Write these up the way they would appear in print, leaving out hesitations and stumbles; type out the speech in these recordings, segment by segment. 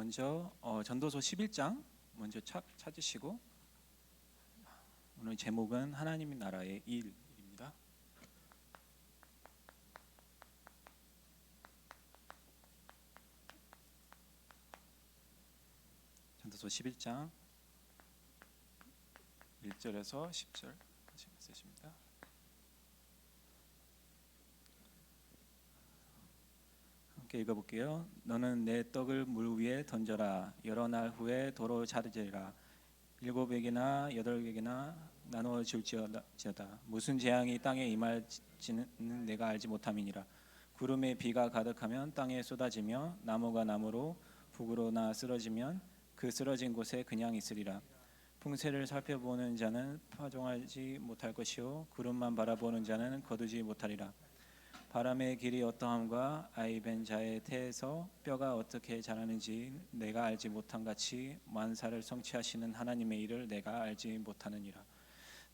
먼저 전도서 11장 먼저 찾으시고 오늘 제목은 하나님의 나라의 일입니다. 전도서 11장 1절에서 10절 하시면 쓰십니다. 함께 읽어볼게요. 너는 내 떡을 물 위에 던져라. 여러 날 후에 도로 자르리라. 7에게나 8에게나 나누어 줄지어다. 무슨 재앙이 땅에 임할지는 내가 알지 못함이니라. 구름에 비가 가득하면 땅에 쏟아지며 나무가 나무로 북으로나 쓰러지면 그 쓰러진 곳에 그냥 있으리라. 풍세를 살펴보는 자는 파종하지 못할 것이요 구름만 바라보는 자는 거두지 못하리라. 바람의 길이 어떠함과 아이벤 자의 태에서 뼈가 어떻게 자라는지 내가 알지 못한 같이 만사를 성취하시는 하나님의 일을 내가 알지 못하느니라.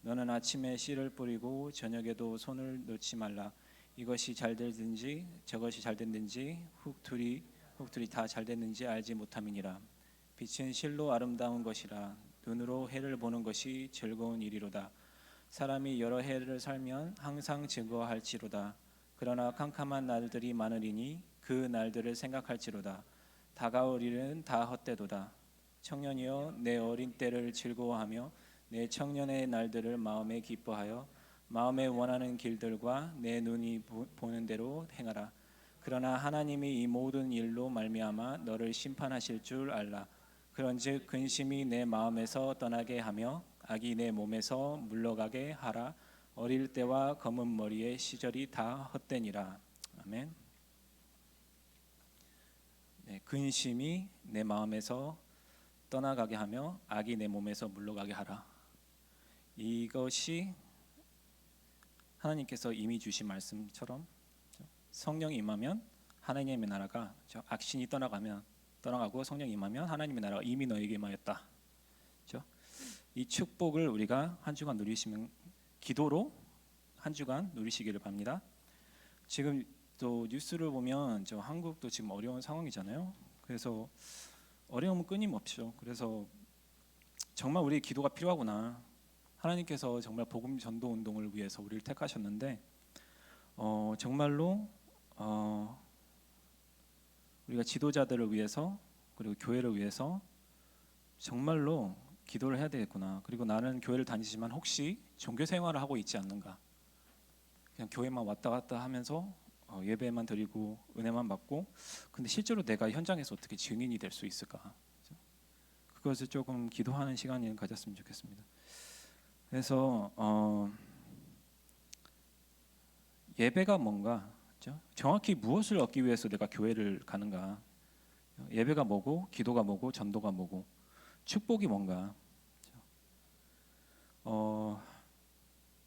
너는 아침에 씨를 뿌리고 저녁에도 손을 놓지 말라. 이것이 잘 되든지 저것이 잘 됐는지 흙둘이 다 잘 됐는지 알지 못함이니라. 빛은 실로 아름다운 것이라. 눈으로 해를 보는 것이 즐거운 일이로다. 사람이 여러 해를 살면 항상 즐거워할지로다. 그러나 캄캄한 날들이 많으리니 그 날들을 생각할지로다. 다가올 일은 다 헛되도다. 청년이여 내 어린 때를 즐거워하며 내 청년의 날들을 마음에 기뻐하여 마음에 원하는 길들과 내 눈이 보는 대로 행하라. 그러나 하나님이 이 모든 일로 말미암아 너를 심판하실 줄 알라. 그런즉 근심이 내 마음에서 떠나게 하며 악이 내 몸에서 물러가게 하라. 어릴 때와 검은 머리의 시절이 다 헛되니라. 아멘. 네, 근심이 내 마음에서 떠나가게 하며 악이 내 몸에서 물러가게 하라. 이것이 하나님께서 이미 주신 말씀처럼 성령이 임하면 하나님의 나라가 악신이 떠나가고 성령이 임하면 하나님의 나라가 이미 너에게 임하였다. 그렇죠? 이 축복을 우리가 한 주간 누리시면 기도로 한 주간 누리시기를 바랍니다. 지금 또 뉴스를 보면 한국도 지금 어려운 상황이잖아요. 그래서 어려움은 끊임없죠. 그래서 정말 우리의 기도가 필요하구나. 하나님께서 정말 복음 전도 운동을 위해서 우리를 택하셨는데 정말로 우리가 지도자들을 위해서 그리고 교회를 위해서 정말로 기도를 해야 되겠구나. 그리고 나는 교회를 다니지만 혹시 종교 생활을 하고 있지 않는가? 그냥 교회만 왔다 갔다 하면서 예배만 드리고 은혜만 받고 근데 실제로 내가 현장에서 어떻게 증인이 될 수 있을까? 그것을 조금 기도하는 시간을 가졌으면 좋겠습니다. 그래서 예배가 뭔가 정확히 무엇을 얻기 위해서 내가 교회를 가는가? 예배가 뭐고 기도가 뭐고 전도가 뭐고 축복이 뭔가?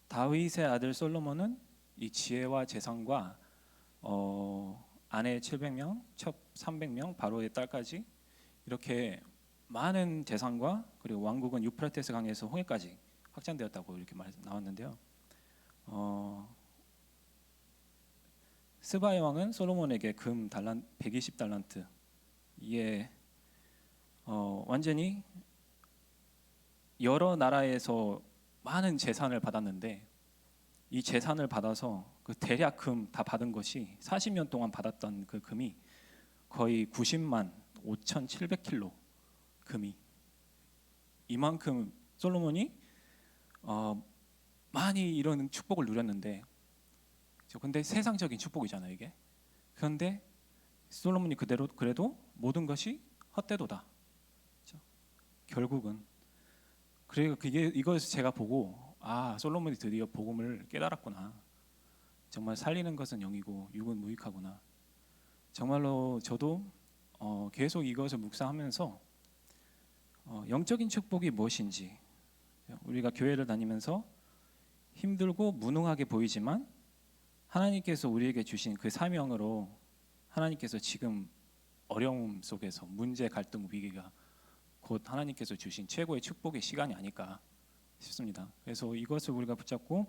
다윗의 아들 솔로몬은 이 지혜와 재산과 아내 700명, 첩 300명, 바로의 딸까지 이렇게 많은 재산과 그리고 왕국은 유프라테스 강에서 홍해까지 확장되었다고 이렇게 나왔는데요. 스바의 왕은 솔로몬에게 금 120달란트 이게 완전히 여러 나라에서 많은 재산을 받았는데 이 재산을 받아서 그 대략 금 다 받은 것이 40년 동안 받았던 그 금이 거의 90만 5,700킬로 금이 이만큼 솔로몬이 많이 이런 축복을 누렸는데 근데 세상적인 축복이잖아요 이게. 그런데 솔로몬이 그래도 모든 것이 헛되도다. 그렇죠? 결국은 그리고 이것을 제가 보고 솔로몬이 드디어 복음을 깨달았구나. 정말 살리는 것은 영이고 육은 무익하구나. 정말로 저도 계속 이것을 묵상하면서 영적인 축복이 무엇인지 우리가 교회를 다니면서 힘들고 무능하게 보이지만 하나님께서 우리에게 주신 그 사명으로 하나님께서 지금 어려움 속에서 문제, 갈등, 위기가 곧 하나님께서 주신 최고의 축복의 시간이 아닐까 싶습니다. 그래서 이것을 우리가 붙잡고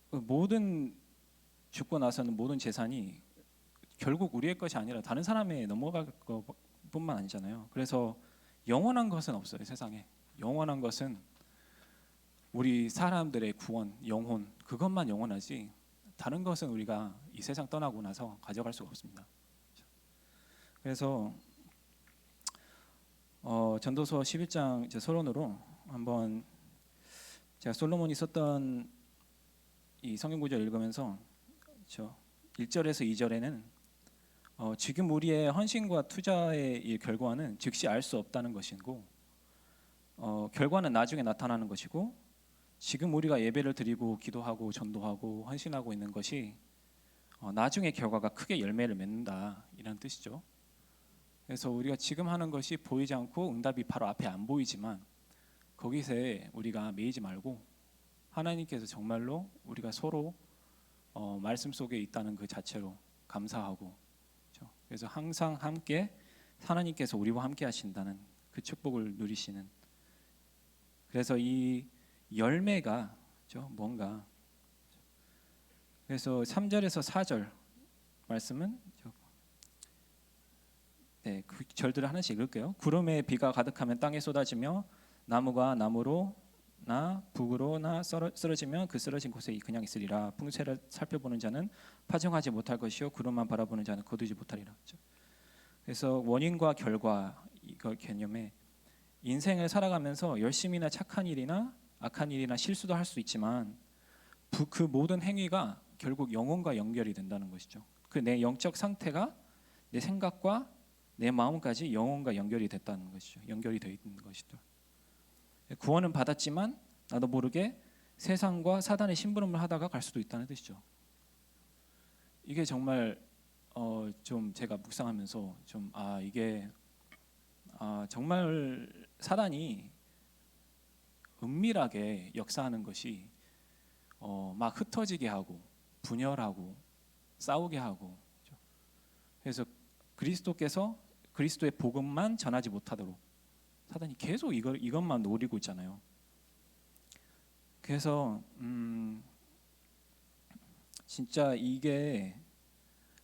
모든 죽고 나서는 모든 재산이 결국 우리의 것이 아니라 다른 사람에 넘어갈 것뿐만 아니잖아요. 그래서 영원한 것은 없어요. 세상에 영원한 것은 우리 사람들의 구원, 영혼 그것만 영원하지 다른 것은 우리가 이 세상 떠나고 나서 가져갈 수가 없습니다. 그래서 전도서 11장 제 서론으로 한번 제가 솔로몬이 썼던 이 성경 구절 읽으면서 1절에서 2절에는 지금 우리의 헌신과 투자의 이 결과는 즉시 알 수 없다는 것이고 결과는 나중에 나타나는 것이고 지금 우리가 예배를 드리고 기도하고 전도하고 헌신하고 있는 것이 나중에 결과가 크게 열매를 맺는다 이런 뜻이죠. 그래서 우리가 지금 하는 것이 보이지 않고 응답이 바로 앞에 안 보이지만 거기서 우리가 매이지 말고 하나님께서 정말로 우리가 서로 말씀 속에 있다는 그 자체로 감사하고 그렇죠? 그래서 항상 함께 하나님께서 우리와 함께 하신다는 그 축복을 누리시는 그래서 이 열매가 그렇죠? 뭔가 그래서 3절에서 4절 말씀은 그 절들을 하나씩 읽을게요. 구름에 비가 가득하면 땅에 쏟아지며 나무가 나무로나 북으로나 쓰러지면 그 쓰러진 곳에 그냥 있으리라. 풍세를 살펴보는 자는 파종하지 못할 것이요 구름만 바라보는 자는 거두지 못하리라. 그래서 원인과 결과 이거 개념에 인생을 살아가면서 열심히나 착한 일이나 악한 일이나 실수도 할 수 있지만 그 모든 행위가 결국 영혼과 연결이 된다는 것이죠. 그 내 영적 상태가 내 생각과 내 마음까지 영혼과 연결이 됐다는 것이죠. 연결이 되어 있는 것이죠. 구원은 받았지만 나도 모르게 세상과 사단의 심부름을 하다가 갈 수도 있다는 뜻이죠. 이게 정말 좀 제가 묵상하면서 좀 이게 정말 사단이 은밀하게 역사하는 것이 막 흩어지게 하고 분열하고 싸우게 하고 그래서 그리스도의 복음만 전하지 못하도록 사단이 계속 이것만 노리고 있잖아요. 그래서 진짜 이게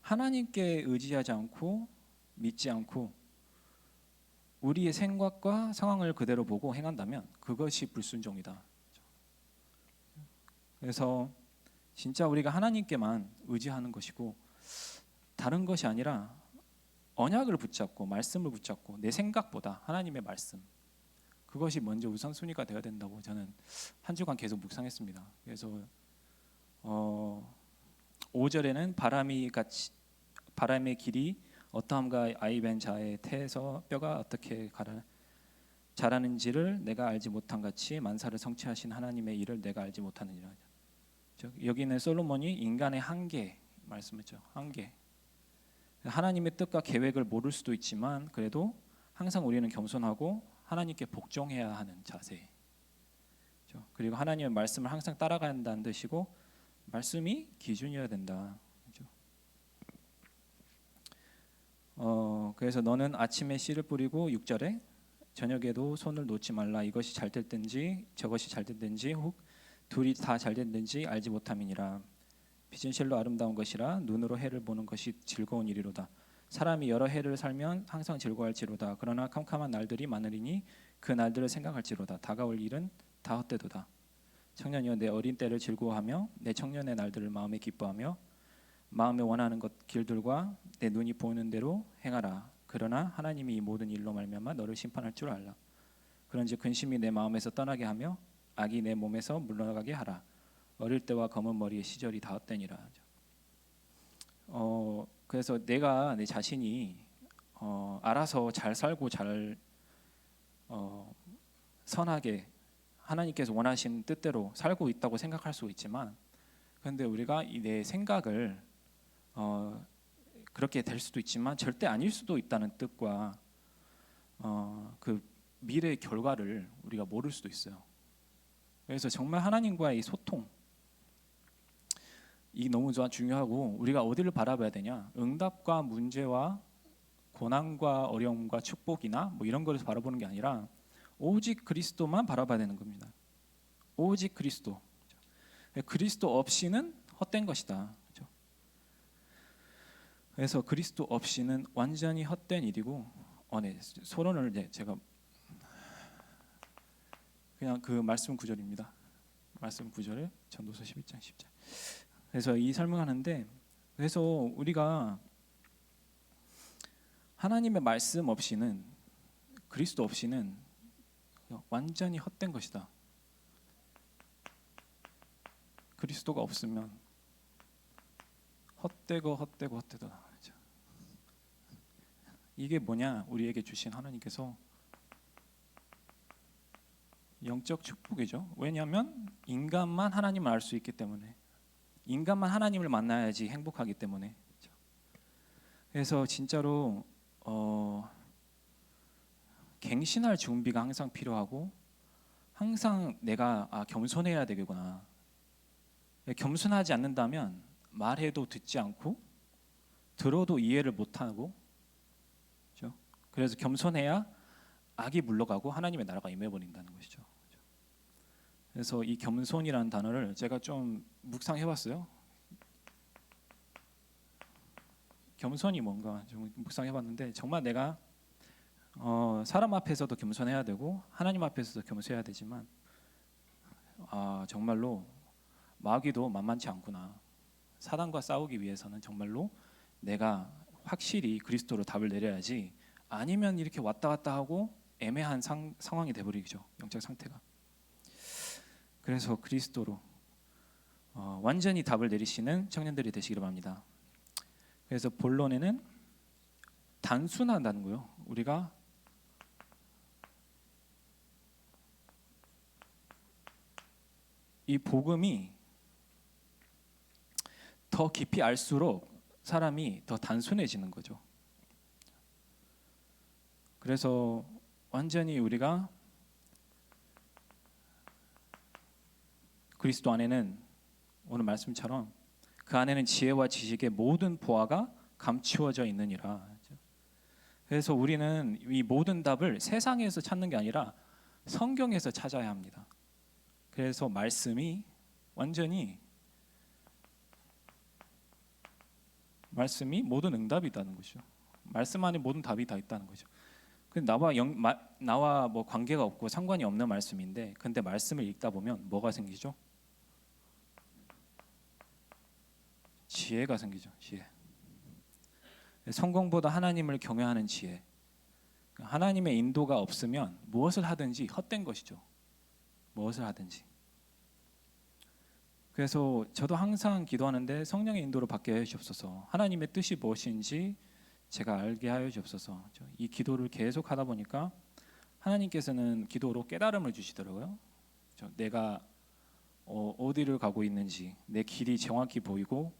하나님께 의지하지 않고 믿지 않고 우리의 생각과 상황을 그대로 보고 행한다면 그것이 불순종이다. 그래서 진짜 우리가 하나님께만 의지하는 것이고 다른 것이 아니라 언약을 붙잡고 말씀을 붙잡고 내 생각보다 하나님의 말씀 그것이 먼저 우선순위가 되어야 된다고 저는 한 주간 계속 묵상했습니다. 그래서 5절에는 바람의 길이 어떠함과 아이벤 자의 태에서 뼈가 어떻게 자라는지를 내가 알지 못한 같이 만사를 성취하신 하나님의 일을 내가 알지 못하느니라. 여기는 솔로몬이 인간의 한계 말씀했죠. 한계. 하나님의 뜻과 계획을 모를 수도 있지만 그래도 항상 우리는 겸손하고 하나님께 복종해야 하는 자세. 그리고 하나님의 말씀을 항상 따라가야 한다는 뜻이고 말씀이 기준이어야 된다. 그래서 너는 아침에 씨를 뿌리고 6절에 저녁에도 손을 놓지 말라. 이것이 잘 됐든지 저것이 잘 됐든지 혹 둘이 다 잘 됐든지 알지 못함이니라. 빛은 실로 아름다운 것이라 눈으로 해를 보는 것이 즐거운 일이로다. 사람이 여러 해를 살면 항상 즐거워할지로다. 그러나 캄캄한 날들이 많으리니 그 날들을 생각할지로다. 다가올 일은 다 헛되도다. 청년이여 내 어린 때를 즐거워하며 내 청년의 날들을 마음에 기뻐하며 마음에 원하는 것 길들과 내 눈이 보이는 대로 행하라. 그러나 하나님이 이 모든 일로 말미암아 너를 심판할 줄 알라. 그런즉 근심이 내 마음에서 떠나게 하며 악이 내 몸에서 물러나가게 하라. 어릴 때와 검은 머리의 시절이 다 헛되니라. 그래서 내가 내 자신이 알아서 잘 살고 잘 선하게 하나님께서 원하신 뜻대로 살고 있다고 생각할 수 있지만 그런데 우리가 내 생각을 그렇게 될 수도 있지만 절대 아닐 수도 있다는 뜻과 그 미래의 결과를 우리가 모를 수도 있어요. 그래서 정말 하나님과의 이 소통 이 너무 중요하고 우리가 어디를 바라봐야 되냐? 응답과 문제와 고난과 어려움과 축복이나 뭐 이런 것을 바라보는 게 아니라 오직 그리스도만 바라봐야 되는 겁니다. 오직 그리스도. 그리스도 없이는 헛된 것이다. 그렇죠? 그래서 그리스도 없이는 완전히 헛된 일이고, 네, 소론을 이제 제가 그냥 그 말씀 구절입니다. 말씀 구절을 전도서 11장 10절. 그래서 이 설명하는데, 그래서 우리가 하나님의 말씀 없이는, 그리스도 없이는 완전히 헛된 것이다. 그리스도가 없으면 헛되다. 이게 뭐냐? 우리에게 주신 하나님께서 영적 축복이죠. 왜냐하면 인간만 하나님을 알 수 있기 때문에, 인간만 하나님을 만나야지 행복하기 때문에. 그래서 진짜로 갱신할 준비가 항상 필요하고, 항상 내가 겸손해야 되겠구나. 겸손하지 않는다면 말해도 듣지 않고, 들어도 이해를 못하고, 그렇죠? 그래서 겸손해야 악이 물러가고 하나님의 나라가 임해버린다는 것이죠. 그래서 이 겸손이라는 단어를 제가 좀 묵상해봤어요. 겸손이 뭔가 좀 묵상해봤는데, 정말 내가 사람 앞에서도 겸손해야 되고 하나님 앞에서도 겸손해야 되지만, 정말로 마귀도 만만치 않구나. 사단과 싸우기 위해서는 정말로 내가 확실히 그리스도로 답을 내려야지, 아니면 이렇게 왔다 갔다 하고 애매한 상황이 돼버리죠, 영적 상태가. 그래서 그리스도로 완전히 답을 내리시는 청년들이 되시기를 바랍니다. 그래서 본론에는 단순하다는 거예요. 우리가 이 복음이 더 깊이 알수록 사람이 더 단순해지는 거죠. 그래서 완전히 우리가 그리스도 안에는, 오늘 말씀처럼 그 안에는 지혜와 지식의 모든 보화가 감추어져 있느니라. 그래서 우리는 이 모든 답을 세상에서 찾는 게 아니라 성경에서 찾아야 합니다. 그래서 말씀이 완전히, 말씀이 모든 응답이다는 것이죠. 말씀 안에 모든 답이 다 있다는 거죠. 나와 뭐 관계가 없고 상관이 없는 말씀인데, 근데 말씀을 읽다 보면 뭐가 생기죠? 지혜가 생기죠. 지혜. 성공보다 하나님을 경외하는 지혜. 하나님의 인도가 없으면 무엇을 하든지 헛된 것이죠. 무엇을 하든지. 그래서 저도 항상 기도하는데, 성령의 인도를 받게 하여 주옵소서. 하나님의 뜻이 무엇인지 제가 알게 하여 주옵소서. 이 기도를 계속 하다 보니까 하나님께서는 기도로 깨달음을 주시더라고요. 내가 어디를 가고 있는지, 내 길이 정확히 보이고,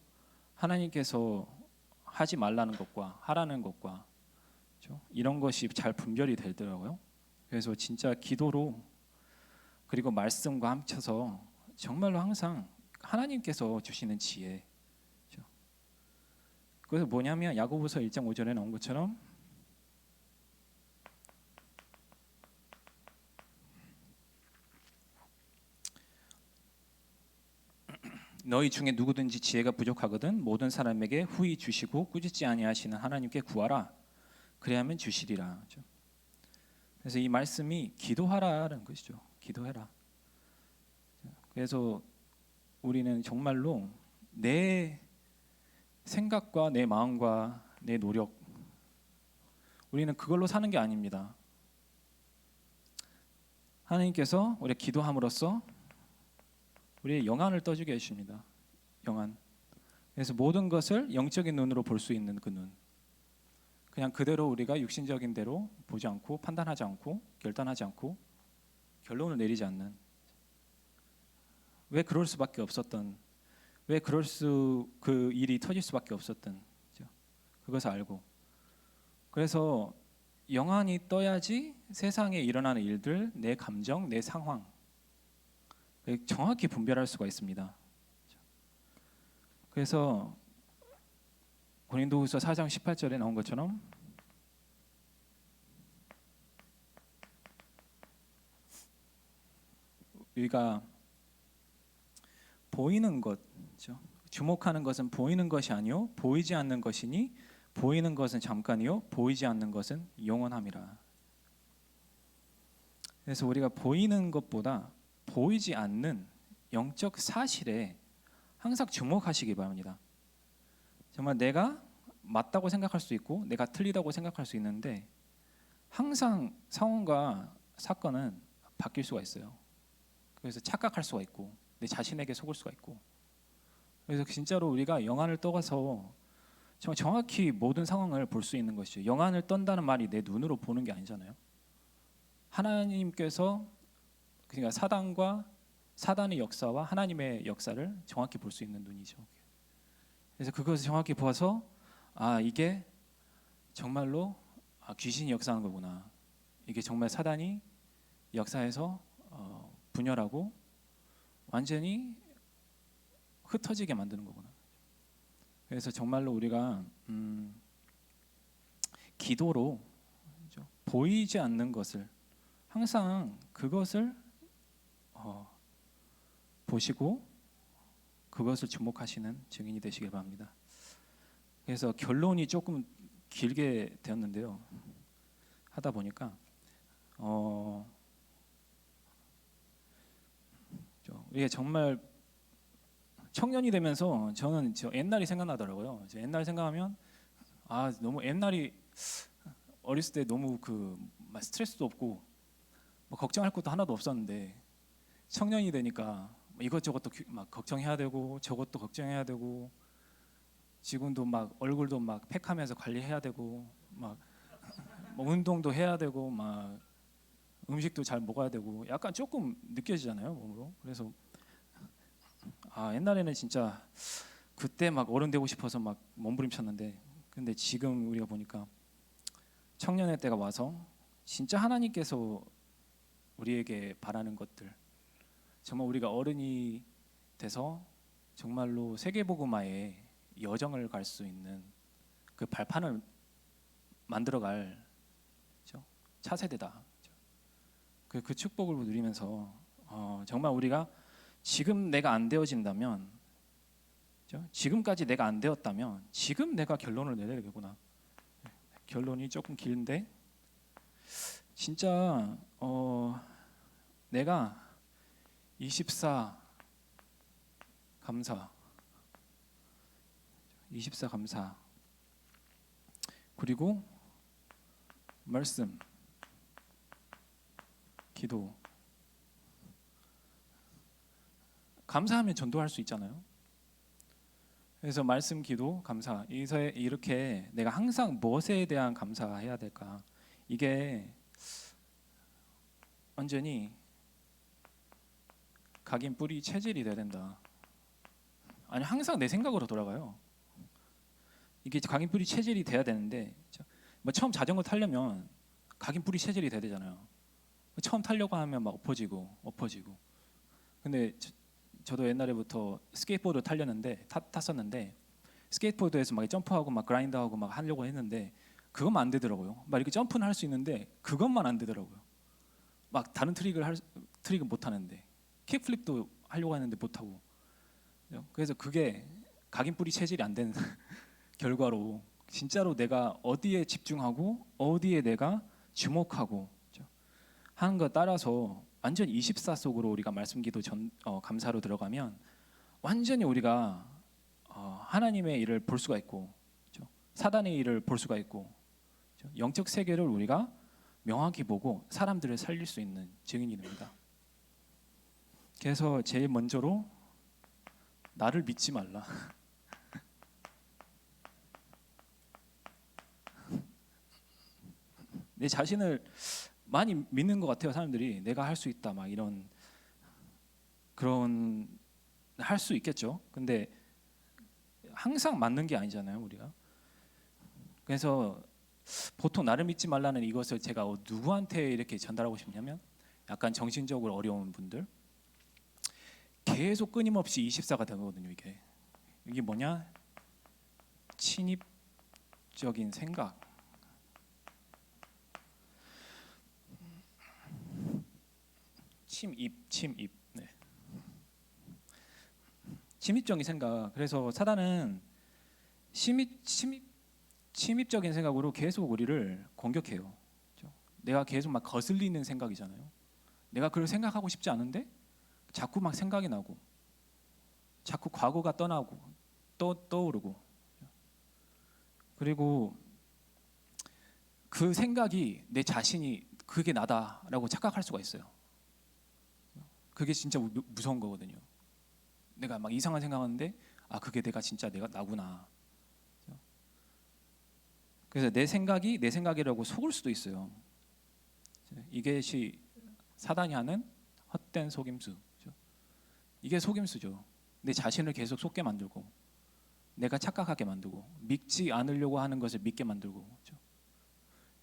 하나님께서 하지 말라는 것과 하라는 것과, 이런 것이 잘 분별이 되더라고요. 그래서 진짜 기도로, 그리고 말씀과 합쳐서 정말로 항상 하나님께서 주시는 지혜. 그래서 뭐냐면 야고보서 1장 5절에 나온 것처럼, 너희 중에 누구든지 지혜가 부족하거든 모든 사람에게 후히 주시고 꾸짖지 아니하시는 하나님께 구하라. 그래야면 주시리라. 그래서 이 말씀이 기도하라는 것이죠. 기도해라. 그래서 우리는 정말로 내 생각과 내 마음과 내 노력, 우리는 그걸로 사는 게 아닙니다. 하나님께서 우리 기도함으로써 우리의 영안을 떠주게 해주십니다. 영안. 그래서 모든 것을 영적인 눈으로 볼 수 있는 그 눈. 그냥 그대로 우리가 육신적인 대로 보지 않고, 판단하지 않고, 결단하지 않고, 결론을 내리지 않는, 왜 그럴 수밖에 없었던, 왜 그 일이 터질 수밖에 없었던, 그것을 알고, 그래서 영안이 떠야지 세상에 일어나는 일들, 내 감정, 내 상황 정확히 분별할 수가 있습니다. 그래서 고린도후서 4장 18절에 나온 것처럼, 우리가 보이는 것, 주목하는 것은 보이는 것이 아니요 보이지 않는 것이니 보이는 것은 잠깐이요 보이지 않는 것은 영원함이라. 그래서 우리가 보이는 것보다 보이지 않는 영적 사실에 항상 주목하시기 바랍니다. 정말 내가 맞다고 생각할 수 있고 내가 틀리다고 생각할 수 있는데 항상 상황과 사건은 바뀔 수가 있어요. 그래서 착각할 수가 있고 내 자신에게 속을 수가 있고, 그래서 진짜로 우리가 영안을 떠가서 정확히 모든 상황을 볼 수 있는 것이죠. 영안을 떤다는 말이 내 눈으로 보는 게 아니잖아요. 하나님께서 그러니까 사단의 역사와 하나님의 역사를 정확히 볼 수 있는 눈이죠. 그래서 그것을 정확히 보아서 이게 정말로 귀신이 역사하는 거구나. 이게 정말 사단이 역사에서 분열하고 완전히 흩어지게 만드는 거구나. 그래서 정말로 우리가 기도로 보이지 않는 것을 항상 그것을 보시고 그것을 주목하시는 증인이 되시길 바랍니다. 그래서 결론이 조금 길게 되었는데요. 하다 보니까 이게 정말 청년이 되면서 저는 옛날이 생각나더라고요. 옛날 생각하면 너무 옛날이 어렸을 때 너무 스트레스도 없고 뭐 걱정할 것도 하나도 없었는데 청년이 되니까 이것저것도 막 걱정해야 되고 저것도 걱정해야 되고 지금도 막 얼굴도 막 팩하면서 관리해야 되고 막 뭐 운동도 해야 되고 막 음식도 잘 먹어야 되고 약간 조금 느껴지잖아요, 몸으로. 그래서 옛날에는 진짜 그때 막 어른 되고 싶어서 막 몸부림쳤는데, 근데 지금 우리가 보니까 청년의 때가 와서 진짜 하나님께서 우리에게 바라는 것들, 정말 우리가 어른이 돼서 정말로 세계복음화의 여정을 갈 수 있는 그 발판을 만들어갈 차세대다. 그 축복을 누리면서 정말 우리가 지금 내가 안 되어진다면, 지금까지 내가 안 되었다면 지금 내가 결론을 내야 되겠구나. 결론이 조금 긴데 진짜 내가 24 감사 그리고 말씀, 기도, 감사하면 전도할 수 있잖아요. 그래서 말씀, 기도, 감사, 이렇게 내가 항상 무엇에 대한 감사해야 될까? 이게 완전히 각인 뿌리 체질이 돼야 된다. 아니 항상 내 생각으로 돌아가요. 이게 각인 뿌리 체질이 돼야 되는데 뭐 처음 자전거 타려면 각인 뿌리 체질이 돼야 되잖아요. 처음 타려고 하면 막 엎어지고. 근데 저도 옛날에부터 스케이트보드 탔었는데 스케이트보드에서 막 점프하고 막 그라인드하고 막 하려고 했는데 그것만 안 되더라고요. 막 이렇게 점프는 할 수 있는데 그것만 안 되더라고요. 막 다른 트릭은 못 하는데 킥플립도 하려고 했는데 못 하고. 그래서 그게 각인 뿌리 체질이 안 되는 결과로 진짜로 내가 어디에 집중하고 어디에 내가 주목하고 하는 것 따라서 완전 24 속으로 우리가 말씀기도 감사로 들어가면 완전히 우리가 하나님의 일을 볼 수가 있고 사단의 일을 볼 수가 있고 영적 세계를 우리가 명확히 보고 사람들을 살릴 수 있는 증인이 됩니다. 그래서 제일 먼저로 나를 믿지 말라. 내 자신을 많이 믿는 것 같아요. 사람들이 내가 할 수 있다 막 이런 그런 할 수 있겠죠. 근데 항상 맞는 게 아니잖아요, 우리가. 그래서 보통 나를 믿지 말라는 이것을 제가 누구한테 이렇게 전달하고 싶냐면 약간 정신적으로 어려운 분들, 계속 끊임없이 24가 되거든요. 이게 뭐냐? 친입적인 생각, 침입. 네. 침입적인 생각. 그래서 사단은 침입적인 생각으로 계속 우리를 공격해요. 그렇죠? 내가 계속 막 거슬리는 생각이잖아요. 내가 그걸 생각하고 싶지 않은데 자꾸 막 생각이 나고, 자꾸 과거가 떠나고 떠오르고, 그리고 그 생각이 내 자신이 그게 나다라고 착각할 수가 있어요. 그게 진짜 무서운 거거든요. 내가 막 이상한 생각하는데 그게 내가 진짜 내가 나구나. 그래서 내 생각이 내 생각이라고 속을 수도 있어요. 이것이 사단이 하는 헛된 속임수. 이게 속임수죠. 내 자신을 계속 속게 만들고, 내가 착각하게 만들고, 믿지 않으려고 하는 것을 믿게 만들고, 그렇죠?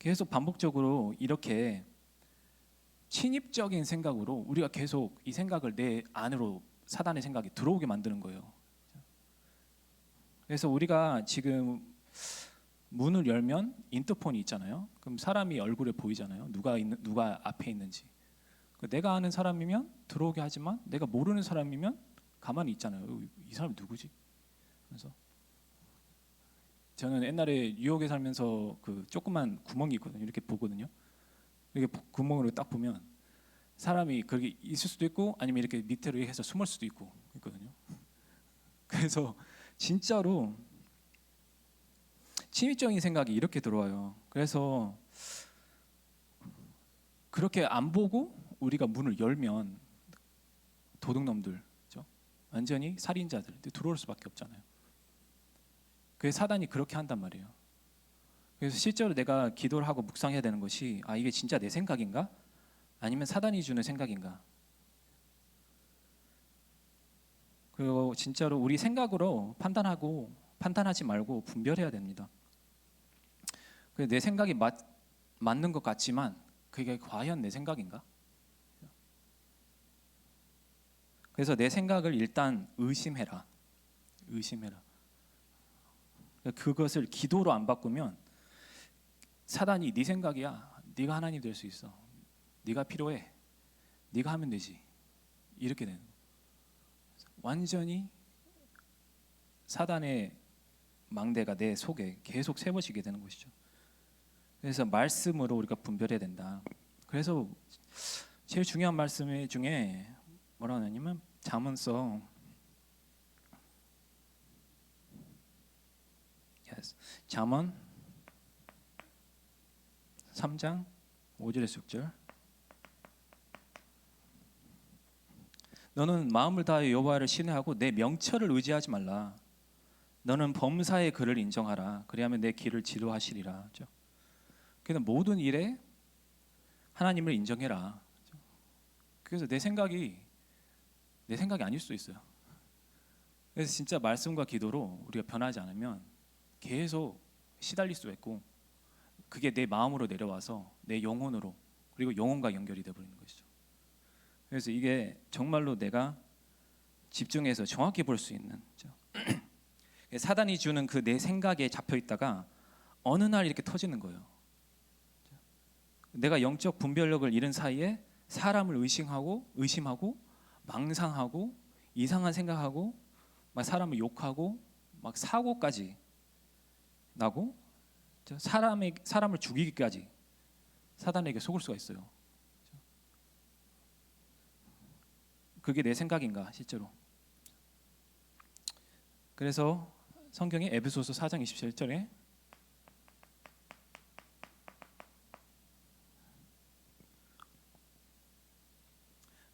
계속 반복적으로 이렇게 침입적인 생각으로 우리가 계속 이 생각을 내 안으로 사단의 생각이 들어오게 만드는 거예요. 그래서 우리가 지금 문을 열면 인터폰이 있잖아요. 그럼 사람이 얼굴에 보이잖아요. 누가 앞에 있는지. 내가 아는 사람이면 들어오게 하지만 내가 모르는 사람이면 가만히 있잖아요. 이 사람 누구지? 그래서 저는 옛날에 뉴욕에 살면서 그 조그만 구멍이 있거든요. 이렇게 보거든요. 이렇게 구멍으로 딱 보면 사람이 거기 있을 수도 있고 아니면 이렇게 밑으로 해서 숨을 수도 있고 있거든요. 그래서 진짜로 침입적인 생각이 이렇게 들어와요. 그래서 그렇게 안 보고 우리가 문을 열면 도둑놈들, 그렇죠? 완전히 살인자들 들어올 수밖에 없잖아요. 그래서 사단이 그렇게 한단 말이에요. 그래서 실제로 내가 기도를 하고 묵상해야 되는 것이 이게 진짜 내 생각인가? 아니면 사단이 주는 생각인가? 그리고 진짜로 우리 생각으로 판단하지 말고 분별해야 됩니다. 내 생각이 맞는 것 같지만 그게 과연 내 생각인가? 그래서 내 생각을 일단 의심해라. 그것을 기도로 안 바꾸면 사단이 네 생각이야. 네가 하나님 될 수 있어. 네가 필요해. 네가 하면 되지. 이렇게 되는 거예요. 완전히 사단의 망대가 내 속에 계속 세워지게 되는 것이죠. 그래서 말씀으로 우리가 분별해야 된다. 그래서 제일 중요한 말씀 중에 뭐라고 하냐면 잠언서 잠언 3장 5절에서 6절. 너는 마음을 다하여 여호와를 신뢰하고 내 명철을 의지하지 말라. 너는 범사의 그를 인정하라. 그리하면 내 길을 지도하시리라. 그렇죠? 그래서 모든 일에 하나님을 인정해라. 그래서 내 생각이 아닐 수도 있어요. 그래서 진짜 말씀과 기도로 우리가 변하지 않으면 계속 시달릴 수가 있고, 그게 내 마음으로 내려와서 내 영혼으로, 그리고 영혼과 연결이 되어버리는 것이죠. 그래서 이게 정말로 내가 집중해서 정확히 볼 수 있는, 사단이 주는 그 내 생각에 잡혀 있다가 어느 날 이렇게 터지는 거예요. 내가 영적 분별력을 잃은 사이에 사람을 의심하고 망상하고 이상한 생각하고 막 사람을 욕하고 막 사고까지 나고 사람을 죽이기까지 사단에게 속을 수가 있어요. 그게 내 생각인가 실제로. 그래서 성경의 에베소서 4장 27절에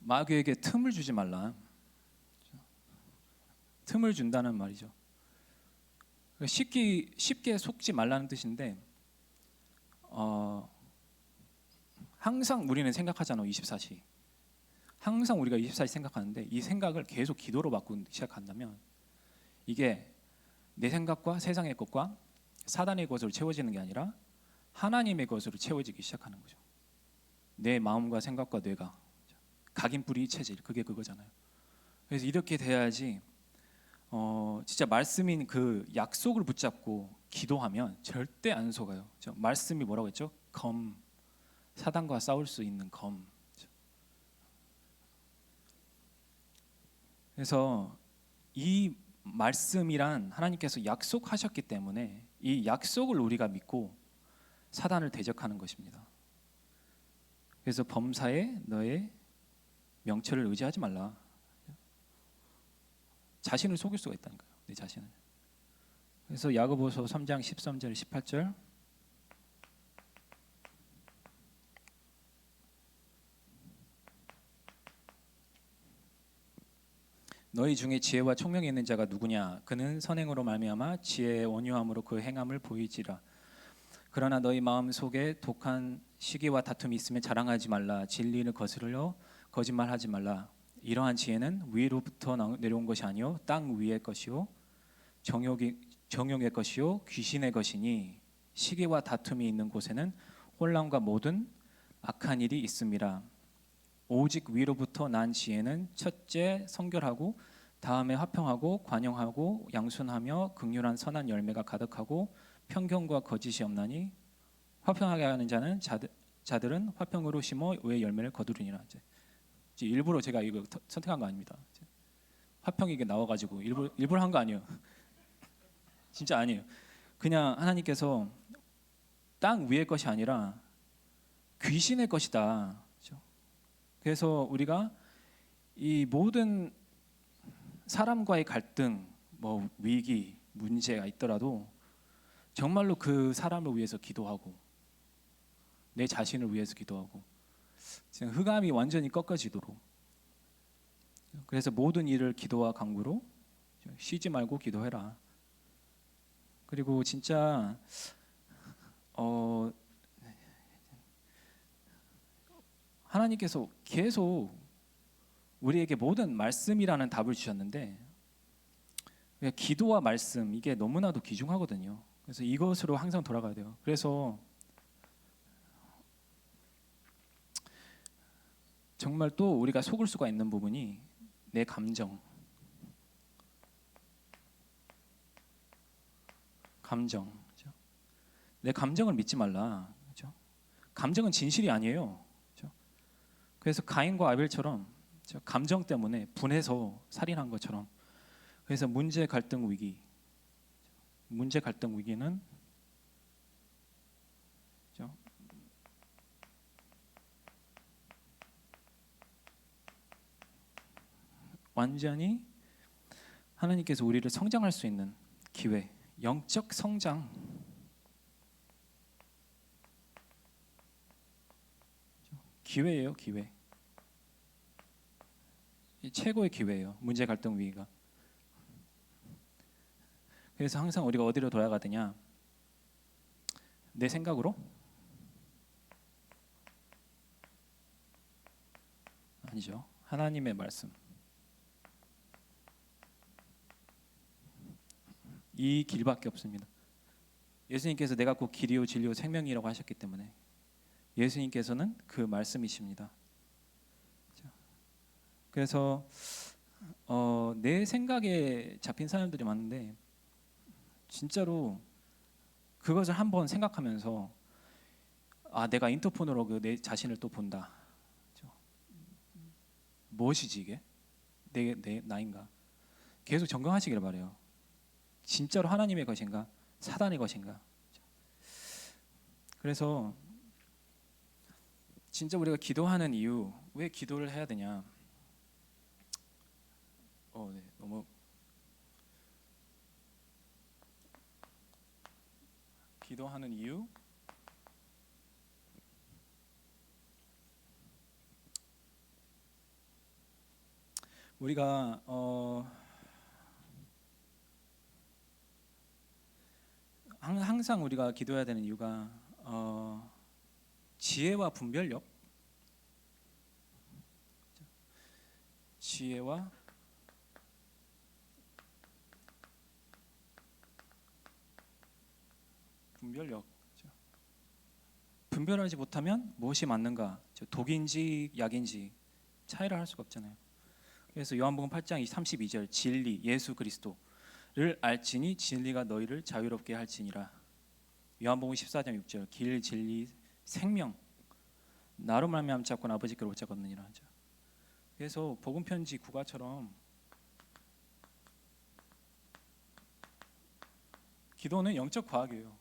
마귀에게 틈을 주지 말라. 틈을 준다는 말이죠. 쉽게 속지 말라는 뜻인데, 항상 우리는 생각하잖아요. 24시. 항상 우리가 24시 생각하는데 이 생각을 계속 기도로 바꾸기 시작한다면 이게 내 생각과 세상의 것과 사단의 것으로 채워지는 게 아니라 하나님의 것으로 채워지기 시작하는 거죠. 내 마음과 생각과 뇌가 각인뿌리 체질, 그게 그거잖아요. 그래서 이렇게 돼야지 진짜 말씀인 그 약속을 붙잡고 기도하면 절대 안 속아요. 말씀이 뭐라고 했죠? 검, 사단과 싸울 수 있는 검. 그래서 이 말씀이란 하나님께서 약속하셨기 때문에 이 약속을 우리가 믿고 사단을 대적하는 것입니다. 그래서 범사에 너의 명철을 의지하지 말라. 자신을 속일 수가 있다는 거예요. 내 자신을. 그래서 야고보서 3장 13절 18절 너희 중에 지혜와 총명이 있는 자가 누구냐? 그는 선행으로 말미암아 지혜의 온유함으로 그 행함을 보이지라. 그러나 너희 마음 속에 독한 시기와 다툼이 있으면 자랑하지 말라. 진리를 거스르려 거짓말하지 말라. 이러한 지혜는 위로부터 내려온 것이 아니요 땅 위의 것이요 정욕의 것이요 귀신의 것이니 시기와 다툼이 있는 곳에는 혼란과 모든 악한 일이 있음이라. 오직 위로부터 난 지혜는 첫째 성결하고 다음에 화평하고 관용하고 양순하며 긍휼한 선한 열매가 가득하고 편견과 거짓이 없나니 화평하게 하는 자는 자들은 화평으로 심어 의의 열매를 거두리니라. 일부러 제가 이거 선택한 거 아닙니다. 화평이 이게 나와가지고 일부러 한 거 아니에요. 진짜 아니에요. 그냥 하나님께서 땅 위의 것이 아니라 귀신의 것이다. 그렇죠? 그래서 우리가 이 모든 사람과의 갈등, 뭐 위기, 문제가 있더라도 정말로 그 사람을 위해서 기도하고 내 자신을 위해서 기도하고 흑암이 완전히 꺾어지도록, 그래서 모든 일을 기도와 간구로 쉬지 말고 기도해라. 그리고 진짜 하나님께서 계속 우리에게 모든 말씀이라는 답을 주셨는데 기도와 말씀 이게 너무나도 귀중하거든요. 그래서 이것으로 항상 돌아가야 돼요. 그래서 정말 또 우리가 속을 수가 있는 부분이 내 감정. 그렇죠? 내 감정을 믿지 말라. 그렇죠? 감정은 진실이 아니에요. 그렇죠? 그래서 가인과 아벨처럼 감정 때문에 분해서 살인한 것처럼, 그래서 문제 갈등 위기는 그렇죠? 완전히 하나님께서 우리를 성장할 수 있는 기회, 영적 성장, 기회예요. 기회. 최고의 기회예요. 문제 갈등 위기가. 그래서 항상 우리가 어디로 돌아가야 되냐? 내 생각으로? 아니죠. 하나님의 말씀. 이 길밖에 없습니다. 예수님께서 내가 곧 길이요 진리요 생명이라고 하셨기 때문에 예수님께서는 그 말씀이십니다. 그래서 내 생각에 잡힌 사람들이 많은데 진짜로 그것을 한번 생각하면서 내가 인터폰으로 내 자신을 또 본다. 무엇이지 이게? 내 나인가? 계속 점검하시기를 바래요. 진짜로 하나님의 것인가? 사단의 것인가? 그래서 진짜 우리가 기도하는 이유, 왜 기도를 해야 되냐? 네, 너무 기도하는 이유? 우리가 항상 우리가 기도해야 되는 이유가 지혜와 분별력, 지혜와 분별력. 분별하지 못하면 무엇이 맞는가, 독인지 약인지 차이를 할 수가 없잖아요. 그래서 요한복음 8장 32절 진리 예수 그리스도를 알지니 진리가 너희를 자유롭게 할지니라. 요한복음 14장 6절 길 진리 생명 나로 말미암아 잡고 아버지께로 못 잡았느니라 하죠. 그래서 복음 편지 국가처럼 기도는 영적 과학이에요.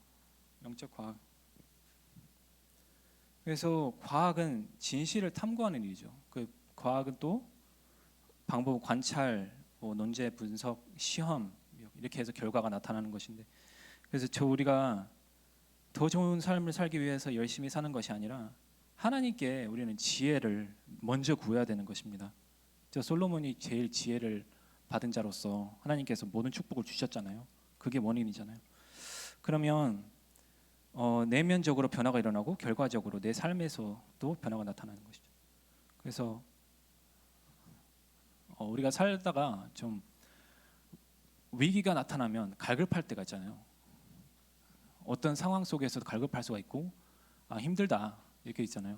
영적 과학. 그래서 과학은 진실을 탐구하는 일이죠. 그 과학은 또 방법, 관찰, 뭐 논제, 분석, 시험 이렇게 해서 결과가 나타나는 것인데, 그래서 우리가 더 좋은 삶을 살기 위해서 열심히 사는 것이 아니라 하나님께 우리는 지혜를 먼저 구해야 되는 것입니다. 저 솔로몬이 제일 지혜를 받은 자로서 하나님께서 모든 축복을 주셨잖아요. 그게 원인이잖아요. 그러면 내면적으로 변화가 일어나고 결과적으로 내 삶에서도 변화가 나타나는 것이죠. 그래서 우리가 살다가 좀 위기가 나타나면 갈급할 때가 있잖아요. 어떤 상황 속에서도 갈급할 수가 있고, 힘들다 이렇게 있잖아요.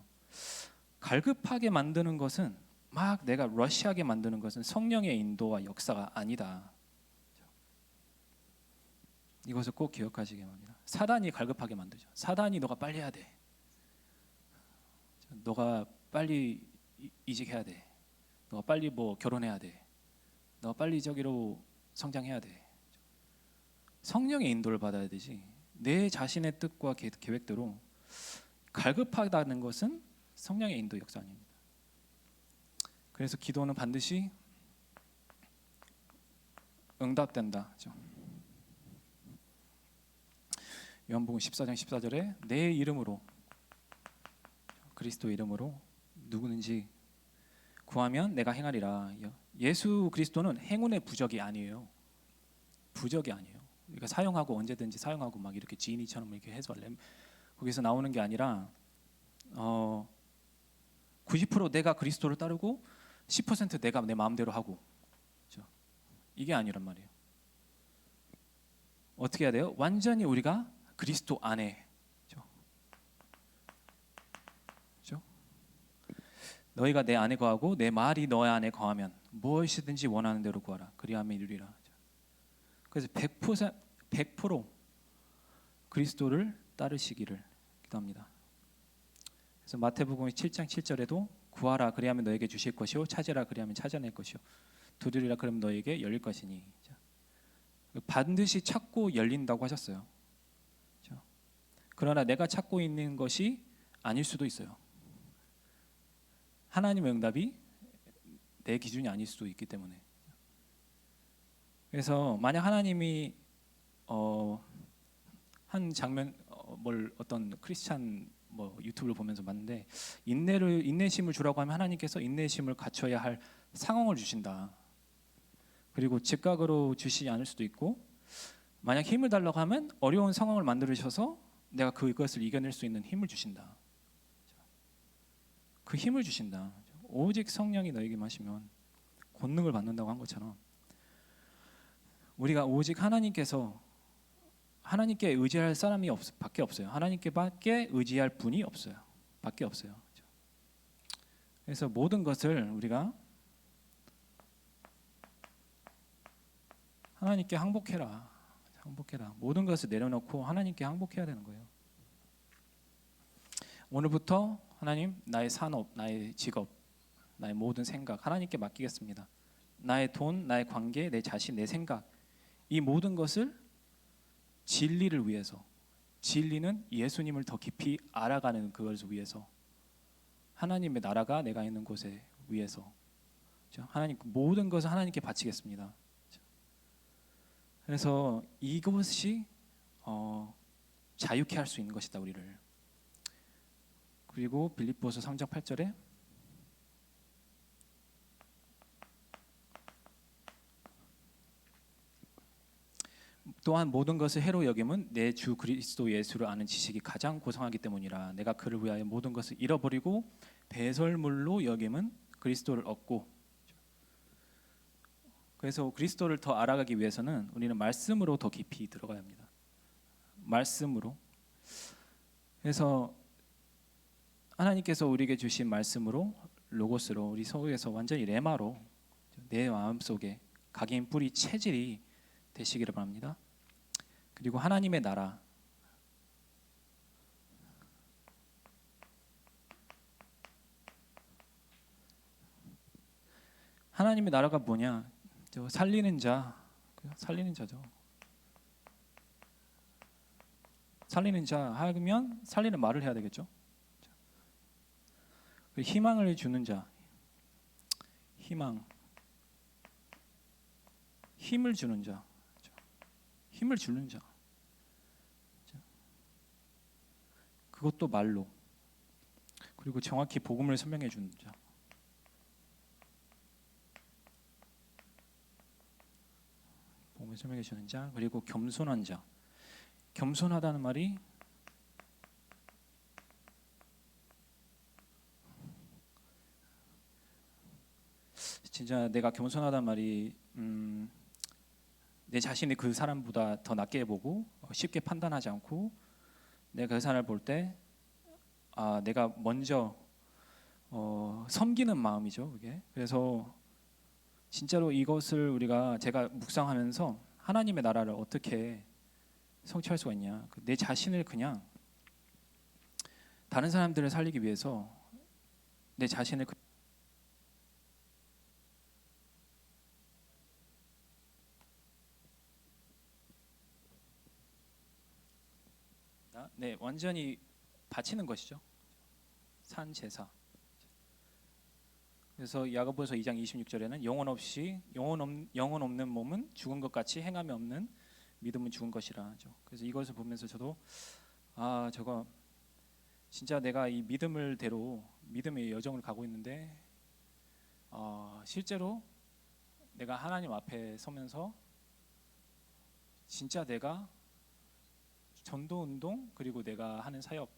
갈급하게 만드는 것은, 막 내가 러시하게 만드는 것은 성령의 인도와 역사가 아니다. 이것을 꼭 기억하시기 바랍니다. 사단이 갈급하게 만들죠. 사단이 너가 빨리 해야 돼. 너가 빨리 이직해야 돼. 너가 빨리 뭐 결혼해야 돼. 너가 빨리 저기로 성장해야 돼. 성령의 인도를 받아야 되지. 내 자신의 뜻과 계획대로 갈급하다는 것은 성령의 인도 역사 아닙니다. 그래서 기도는 반드시 응답된다. 요한복음 14장 14절에 내 이름으로, 그리스도 이름으로 누구든지 구하면 내가 행하리라. 예수 그리스도는 행운의 부적이 아니에요. 부적이 아니에요. 그러니까 사용하고 언제든지 사용하고 막 이렇게 지니처럼 이렇게 해서 거기서 나오는 게 아니라 90% 내가 그리스도를 따르고 10% 내가 내 마음대로 하고, 그렇죠? 이게 아니란 말이에요. 어떻게 해야 돼요? 완전히 우리가 그리스도 안에, 그렇죠? 너희가 내 안에 거하고 내 말이 너희 안에 거하면 무엇이든지 원하는 대로 구하라. 그리하면 이루리라. 그래서 100% 그리스도를 따르시기를 기도합니다. 그래서 마태복음 7장 7절에도 구하라 그리하면 너에게 주실 것이요 찾으라 그리하면 찾아낼 것이요 두드리라 그러면 너에게 열릴 것이니. 반드시 찾고 열린다고 하셨어요. 그러나 내가 찾고 있는 것이 아닐 수도 있어요. 하나님의 응답이 내 기준이 아닐 수도 있기 때문에. 그래서 만약 하나님이 한 장면, 어떤 크리스찬 유튜브를 보면서 봤는데, 인내심을 주라고 하면 하나님께서 인내심을 갖춰야 할 상황을 주신다. 그리고 즉각으로 주시지 않을 수도 있고, 만약 힘을 달라고 하면 어려운 상황을 만들으셔서 내가 그것을 이겨낼 수 있는 힘을 주신다. 그 힘을 주신다. 오직 성령이 너에게 마시면 권능을 받는다고 한 것처럼, 우리가 오직 하나님께 의지할 사람이 밖에 없어요. 하나님께밖에 의지할 분이 없어요. 밖에 없어요. 그래서 모든 것을 우리가 하나님께 항복해라. 모든 것을 내려놓고 하나님께 항복해야 되는 거예요. 오늘부터 하나님, 나의 산업, 나의 직업, 나의 모든 생각 하나님께 맡기겠습니다. 나의 돈, 나의 관계, 내 자신, 내 생각, 이 모든 것을 진리를 위해서, 진리는 예수님을 더 깊이 알아가는 그것을 위해서, 하나님의 나라가 내가 있는 곳에 위해서, 하나님 모든 것을 하나님께 바치겠습니다. 그래서 이것이 자유케 할 수 있는 것이다, 우리를. 그리고 빌립보서 3장 8절에 또한 모든 것을 해로 여김은 내 주 그리스도 예수를 아는 지식이 가장 고상하기 때문이라. 내가 그를 위하여 모든 것을 잃어버리고 배설물로 여김은 그리스도를 얻고. 그래서 그리스도를 더 알아가기 위해서는 우리는 말씀으로 더 깊이 들어가야 합니다. 말씀으로. 그래서 하나님께서 우리에게 주신 말씀으로, 로고스로, 우리 속에서 완전히 레마로 내 마음속에 각인 뿌리 체질이 되시기를 바랍니다. 그리고 하나님의 나라, 하나님의 나라가 뭐냐? 살리는 자죠. 살리는 자 하면 살리는 말을 해야 되겠죠. 희망을 주는 자, 힘을 주는 자, 힘을 주는 자. 그것도 말로. 그리고 정확히 복음을 설명해 주는 자. 복음을 설명해 주는 자. 그리고 겸손한 자. 겸손하다는 말이 진짜 내가 겸손하다는 말이 내 자신이 그 사람보다 더 낮게 보고 쉽게 판단하지 않고 내가 그 사람을 볼 때 내가 먼저 섬기는 마음이죠. 그게. 그래서 진짜로 이것을 제가 묵상하면서 하나님의 나라를 어떻게 성취할 수가 있냐. 내 자신을 그냥 다른 사람들을 살리기 위해서 내 자신을 완전히 바치는 것이죠. 산 제사. 그래서 야고보서 2장 26절에는 영혼 없는 몸은 죽은 것 같이 행함이 없는 믿음은 죽은 것이라 하죠. 그래서 이것을 보면서 저도 저거 진짜 내가 이 믿음의 여정을 가고 있는데 실제로 내가 하나님 앞에 서면서 진짜 내가 전도운동 그리고 내가 하는 사역,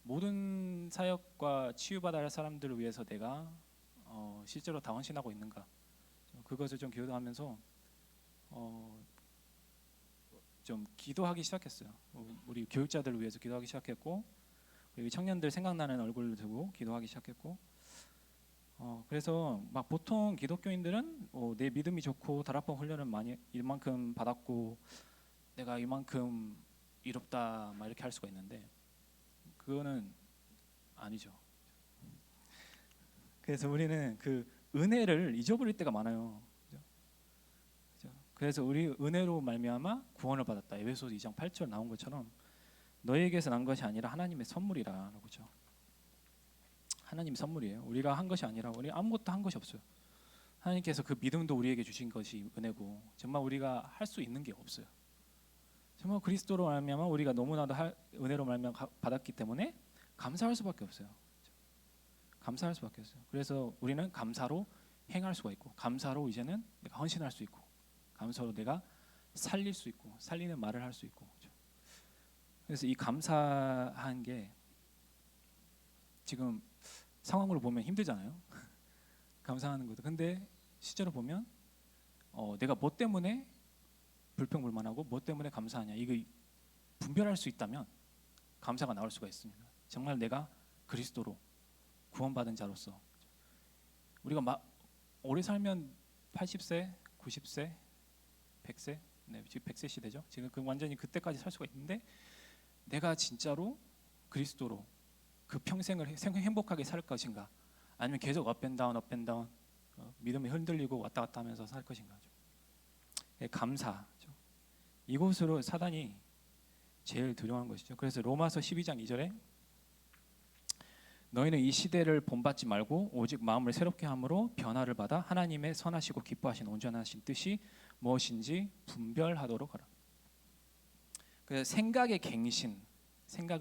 모든 사역과 치유받아야 할 사람들을 위해서 내가 실제로 다 헌신하고 있는가, 그것을 좀 기도하면서 좀 기도하기 시작했어요. 우리 교육자들을 위해서 기도하기 시작했고, 그리고 청년들 생각나는 얼굴을 두고 기도하기 시작했고, 그래서 막 보통 기독교인들은 내 믿음이 좋고 다락방 훈련을 많이 이만큼 받았고 내가 이만큼 이롭다 막 이렇게 할 수가 있는데 그거는 아니죠. 그래서 우리는 그 은혜를 잊어버릴 때가 많아요. 그래서 우리 은혜로 말미암아 구원을 받았다. 에베소서 2장 8절 나온 것처럼 너희에게서 난 것이 아니라 하나님의 선물이라는 거죠. 하나님의 선물이에요. 우리가 한 것이 아니라 우리 아무것도 한 것이 없어요. 하나님께서 그 믿음도 우리에게 주신 것이 은혜고 정말 우리가 할 수 있는 게 없어요. 정말 그리스도로 말미암아 우리가 너무나도 은혜로 말미암아 받았기 때문에 감사할 수밖에 없어요. 감사할 수밖에 없어요. 그래서 우리는 감사로 행할 수가 있고 감사로 이제는 내가 헌신할 수 있고 감사로 내가 살릴 수 있고 살리는 말을 할 수 있고. 그래서 이 감사한 게 지금 상황으로 보면 힘들잖아요. 감사하는 것도. 근데 실제로 보면 내가 뭐 때문에 불평불만하고 뭐 때문에 감사하냐 이거 분별할 수 있다면 감사가 나올 수가 있습니다. 정말 내가 그리스도로 구원받은 자로서 우리가 오래 살면 80세, 90세, 100세, 지금 100세 시대죠. 지금 완전히 그때까지 살 수가 있는데 내가 진짜로 그리스도로 그 평생을 행복하게 살 것인가, 아니면 계속 업앤다운 믿음이 흔들리고 왔다 갔다 하면서 살 것인가. 감사죠. 이곳으로 사단이 제일 두려워한 것이죠. 그래서 로마서 12장 2절에 너희는 이 시대를 본받지 말고 오직 마음을 새롭게 함으로 변화를 받아 하나님의 선하시고 기뻐하신 온전하신 뜻이 무엇인지 분별하도록 하라. 그래서 생각을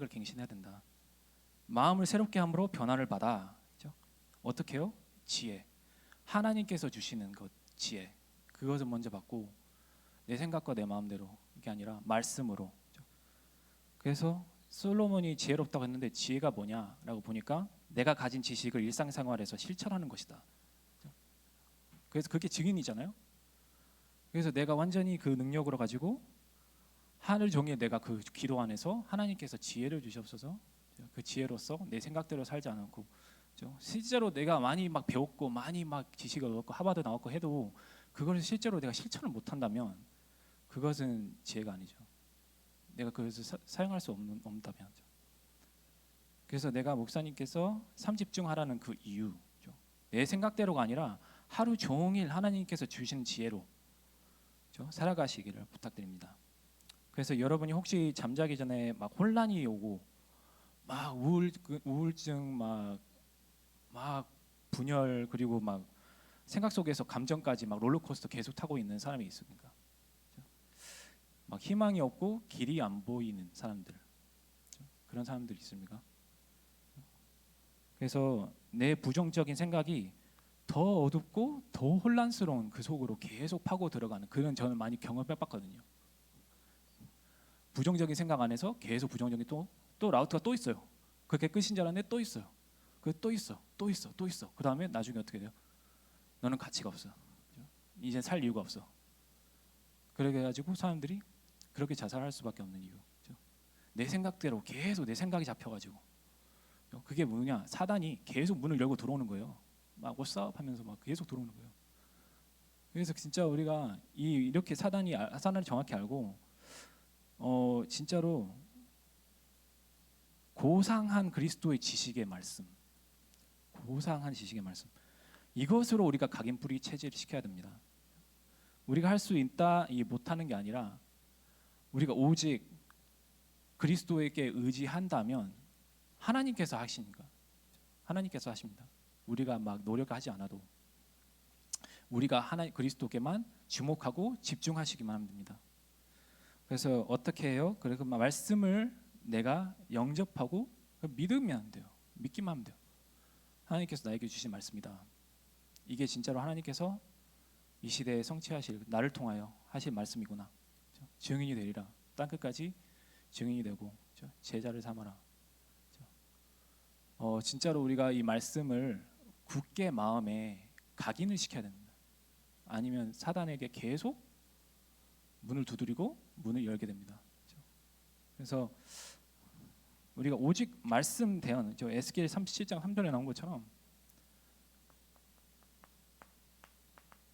갱신해야 된다. 마음을 새롭게 함으로 변화를 받아. 그렇죠? 어떻게요? 지혜. 하나님께서 주시는 것, 지혜. 그것을 먼저 받고 내 생각과 내 마음대로 이게 아니라 말씀으로. 그렇죠? 그래서 솔로몬이 지혜롭다고 했는데 지혜가 뭐냐라고 보니까 내가 가진 지식을 일상생활에서 실천하는 것이다. 그렇죠? 그래서 그게 증인이잖아요. 그래서 내가 완전히 그 능력으로 가지고 하늘 종일 내가 그 기도 안에서 하나님께서 지혜를 주시옵소서. 그 지혜로서 내 생각대로 살지 않고, 그렇죠? 실제로 내가 많이 막 배웠고 많이 막 지식을 얻고 하버드 나왔고 해도 그걸 실제로 내가 실천을 못한다면 그것은 지혜가 아니죠. 내가 그것을 사용할 수 없다면. 그래서 내가 목사님께서 삼집중하라는 그 이유, 그렇죠? 내 생각대로가 아니라 하루 종일 하나님께서 주신 지혜로, 그렇죠? 살아가시기를 부탁드립니다. 그래서 여러분이 혹시 잠자기 전에 막 혼란이 오고 막 우울증 막 분열 그리고 막 생각 속에서 감정까지 막 롤러코스터 계속 타고 있는 사람이 있습니까? 막 희망이 없고 길이 안 보이는 사람들, 그런 사람들 있습니까? 그래서 내 부정적인 생각이 더 어둡고 더 혼란스러운 그 속으로 계속 파고 들어가는, 그런 저는 많이 경험해봤거든요. 부정적인 생각 안에서 계속 부정적인 또 라우트가 또 있어요. 그게 끝인 줄 알았는데 또 있어요. 그 또 있어, 또 있어, 또 있어. 그 다음에 나중에 어떻게 돼요? 너는 가치가 없어. 이제 살 이유가 없어. 그렇게 해가지고 사람들이 그렇게 자살할 수밖에 없는 이유. 내 생각대로 계속 내 생각이 잡혀가지고, 그게 뭐냐? 사단이 계속 문을 열고 들어오는 거예요. 막 워싸 하면서 막 계속 들어오는 거예요. 그래서 진짜 우리가 이렇게 사단을 정확히 알고 진짜로 고상한 그리스도의 지식의 말씀, 고상한 지식의 말씀, 이것으로 우리가 각인뿌리 체질을 시켜야 됩니다. 우리가 할 수 있다 못하는 게 아니라 우리가 오직 그리스도에게 의지한다면 하나님께서 하시니까, 하나님께서 하십니다. 우리가 막 노력하지 않아도 우리가 그리스도께만 주목하고 집중하시기만 하면 됩니다. 그래서 어떻게 해요? 그래서 말씀을 내가 영접하고 믿으면 돼요. 믿기만 하면 돼요. 하나님께서 나에게 주신 말씀이다. 이게 진짜로 하나님께서 이 시대에 성취하실, 나를 통하여 하실 말씀이구나. 증인이 되리라. 땅끝까지 증인이 되고 제자를 삼아라. 진짜로 우리가 이 말씀을 굳게 마음에 각인을 시켜야 됩니다. 아니면 사단에게 계속 문을 두드리고 문을 열게 됩니다. 그래서 우리가 오직 말씀 대언, 에스겔 37장 3절에 나온 것처럼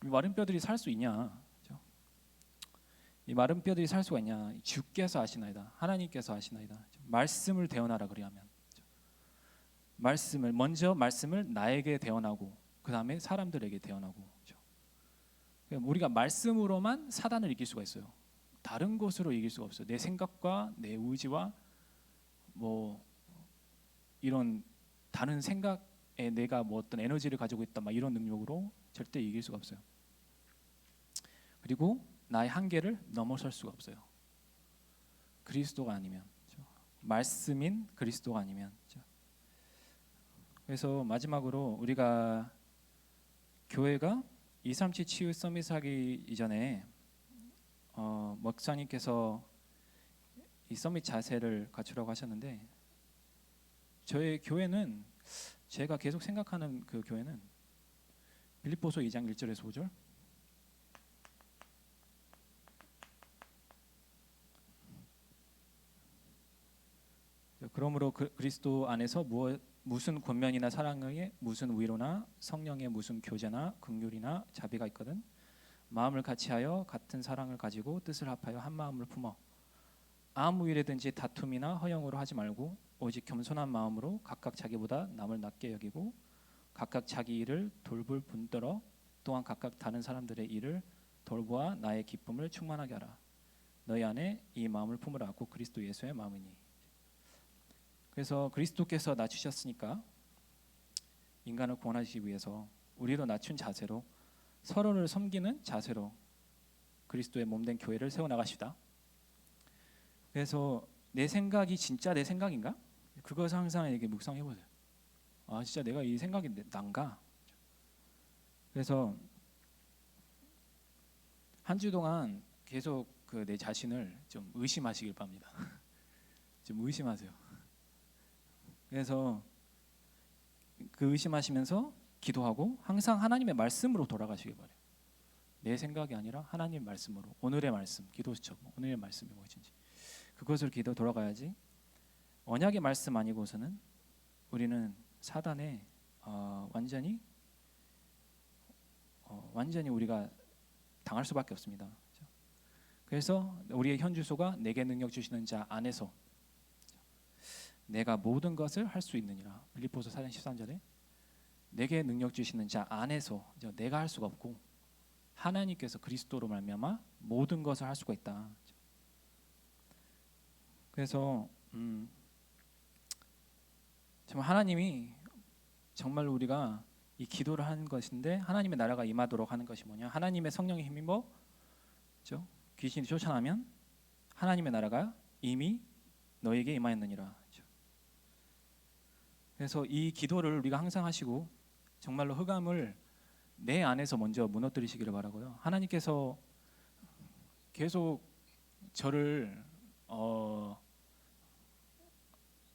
이 마른 뼈들이 살 수 있냐? 이 마른 뼈들이 살 수가 있냐? 주께서 하시나이다. 하나님께서 하시나이다. 말씀을 대언하라 그리하면, 말씀을 나에게 대언하고 그 다음에 사람들에게 대언하고. 우리가 말씀으로만 사단을 이길 수가 있어요. 다른 것으로 이길 수가 없어요. 내 생각과 내 의지와 뭐 이런 다른 생각에 내가 뭐 어떤 에너지를 가지고 있다 막 이런 능력으로 절대 이길 수가 없어요. 그리고 나의 한계를 넘어설 수가 없어요. 그리스도가 아니면, 말씀인 그리스도가 아니면. 그래서 마지막으로 우리가 교회가 237 치유 서밋 하기 이전에 목사님께서 이 서밋 자세를 갖추라고 하셨는데, 저희 교회는, 제가 계속 생각하는 그 교회는 빌립보서 2장 1절에서 5절, 그러므로 그리스도 안에서 무슨 권면이나 사랑에 무슨 위로나 성령의 무슨 교제나 긍휼이나 자비가 있거든 마음을 같이하여 같은 사랑을 가지고 뜻을 합하여 한 마음을 품어 아무 일에든지 다툼이나 허영으로 하지 말고 오직 겸손한 마음으로 각각 자기보다 남을 낮게 여기고 각각 자기 일을 돌볼 분더러 또한 각각 다른 사람들의 일을 돌보아 나의 기쁨을 충만하게 하라. 너희 안에 이 마음을 품으라. 곧 그리스도 예수의 마음이니. 그래서 그리스도께서 낮추셨으니까 인간을 구원하시기 위해서 우리도 낮춘 자세로 서로를 섬기는 자세로 그리스도의 몸된 교회를 세워나가시다. 그래서 내 생각이 진짜 내 생각인가? 그것을 항상 이렇게 묵상해보세요. 아, 진짜 내가 이 생각이 난가? 그래서 한 주 동안 계속 내 자신을 좀 의심하시길 바랍니다. 좀 의심하세요. 그래서 그 의심하시면서 기도하고 항상 하나님의 말씀으로 돌아가시길 바래요. 내 생각이 아니라 하나님 말씀으로, 오늘의 말씀, 기도 수첩, 오늘의 말씀이 무엇인지 그것을 기도 돌아가야지. 언약의 말씀 아니고서는 우리는 사단에 완전히 우리가 당할 수밖에 없습니다. 그래서 우리의 현 주소가 내게 능력 주시는 자 안에서 내가 모든 것을 할 수 있느니라. 빌립보서 4장 13절에 내게 능력 주시는 자 안에서 내가 할 수가 없고 하나님께서 그리스도로 말미암아 모든 것을 할 수가 있다. 그래서 정말 하나님이 정말 우리가 이 기도를 하는 것인데 하나님의 나라가 임하도록 하는 것이 뭐냐? 하나님의 성령의 힘입어 그렇죠? 귀신이 쫓아나면 하나님의 나라가 이미 너에게 임하였느니라. 그렇죠? 그래서 이 기도를 우리가 항상 하시고 정말로 흑암을 내 안에서 먼저 무너뜨리시기를 바라고요. 하나님께서 계속 저를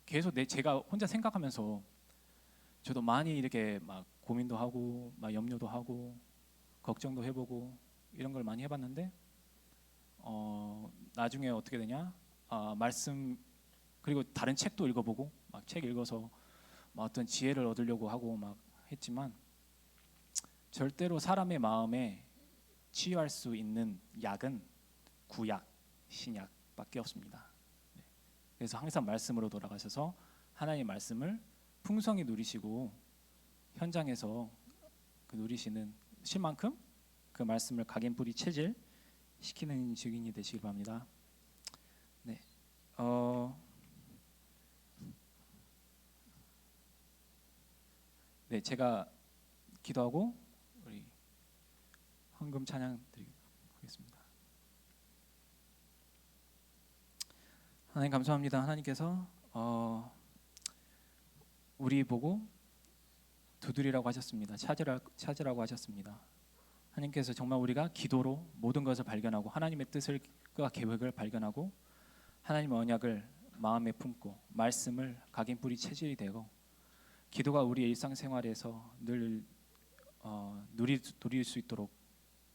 계속 제가 혼자 생각하면서 저도 많이 이렇게 막 고민도 하고 막 염려도 하고 걱정도 해보고 이런 걸 많이 해봤는데 나중에 어떻게 되냐? 말씀 그리고 다른 책도 읽어보고 막 책 읽어서 막 어떤 지혜를 얻으려고 하고 막 했지만 절대로 사람의 마음에 치유할 수 있는 약은 구약, 신약밖에 없습니다. 그래서 항상 말씀으로 돌아가셔서 하나님의 말씀을 풍성히 누리시고 현장에서 그 누리시는 실만큼 그 말씀을 각인뿌리 체질 시키는 증인이 되시길 바랍니다. 네, 네, 제가 기도하고 우리 헌금 찬양 드리도록 하겠습니다. 하나님 감사합니다. 하나님께서 우리 보고 두드리라고 하셨습니다. 찾으라고 하셨습니다. 하나님께서 정말 우리가 기도로 모든 것을 발견하고 하나님의 뜻과 계획을 발견하고 하나님의 언약을 마음에 품고 말씀을 각인뿌리 체질이 되고 기도가 우리의 일상생활에서 늘 누릴 수 있도록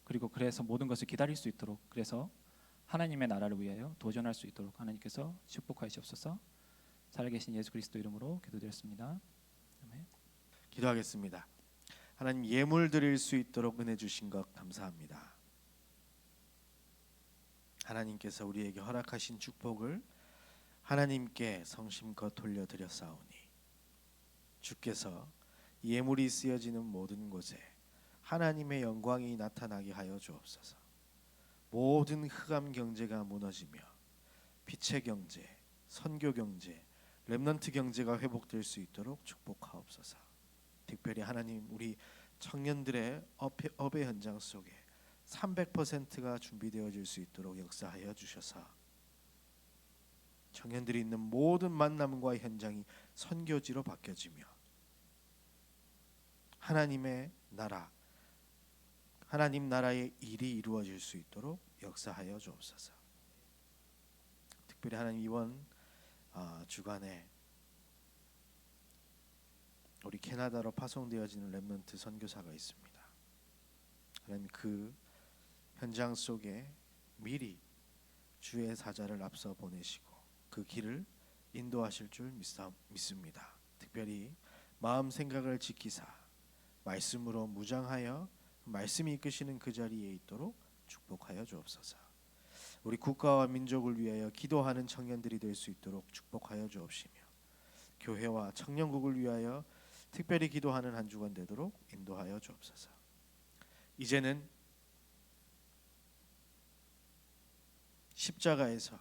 그리고 그래서 모든 것을 기다릴 수 있도록 그래서 하나님의 나라를 위하여 도전할 수 있도록 하나님께서 축복하시옵소서. 살아계신 예수 그리스도 이름으로 기도드렸습니다. 아멘. 기도하겠습니다. 하나님 예물 드릴 수 있도록 은혜 주신 것 감사합니다. 하나님께서 우리에게 허락하신 축복을 하나님께 성심껏 돌려드렸사오니 주께서 예물이 쓰여지는 모든 곳에 하나님의 영광이 나타나게 하여 주옵소서. 모든 흑암 경제가 무너지며 빛의 경제, 선교 경제, 렘넌트 경제가 회복될 수 있도록 축복하옵소서. 특별히 하나님 우리 청년들의 업의 현장 속에 300%가 준비되어질 수 있도록 역사하여 주셔서 청년들이 있는 모든 만남과 현장이 선교지로 바뀌어지며 하나님의 나라, 하나님 나라의 일이 이루어질 수 있도록 역사하여 주옵소서. 특별히 하나님 이번 주간에 우리 캐나다로 파송되어지는 렘넌트 선교사가 있습니다. 하나님 그 현장 속에 미리 주의 사자를 앞서 보내시고 그 길을 인도하실 줄 믿습니다. 특별히 마음 생각을 지키사 말씀으로 무장하여 말씀이 이끄시는 그 자리에 있도록 축복하여 주옵소서. 우리 국가와 민족을 위하여 기도하는 청년들이 될 수 있도록 축복하여 주옵시며 교회와 청년국을 위하여 특별히 기도하는 한 주간 되도록 인도하여 주옵소서. 이제는 십자가에서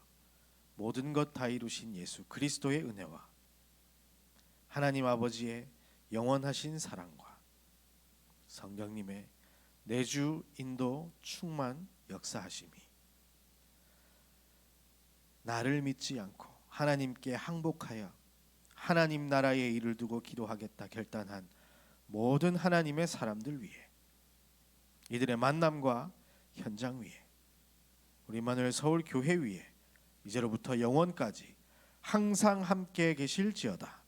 모든 것 다 이루신 예수 그리스도의 은혜와 하나님 아버지의 영원하신 사랑과 성령님의 내주 인도 충만 역사하심이 나를 믿지 않고 하나님께 항복하여 하나님 나라의 일을 두고 기도하겠다 결단한 모든 하나님의 사람들 위해 이들의 만남과 현장 위에 우리 임마누엘 서울 교회 위에 이제로부터 영원까지 항상 함께 계실지어다.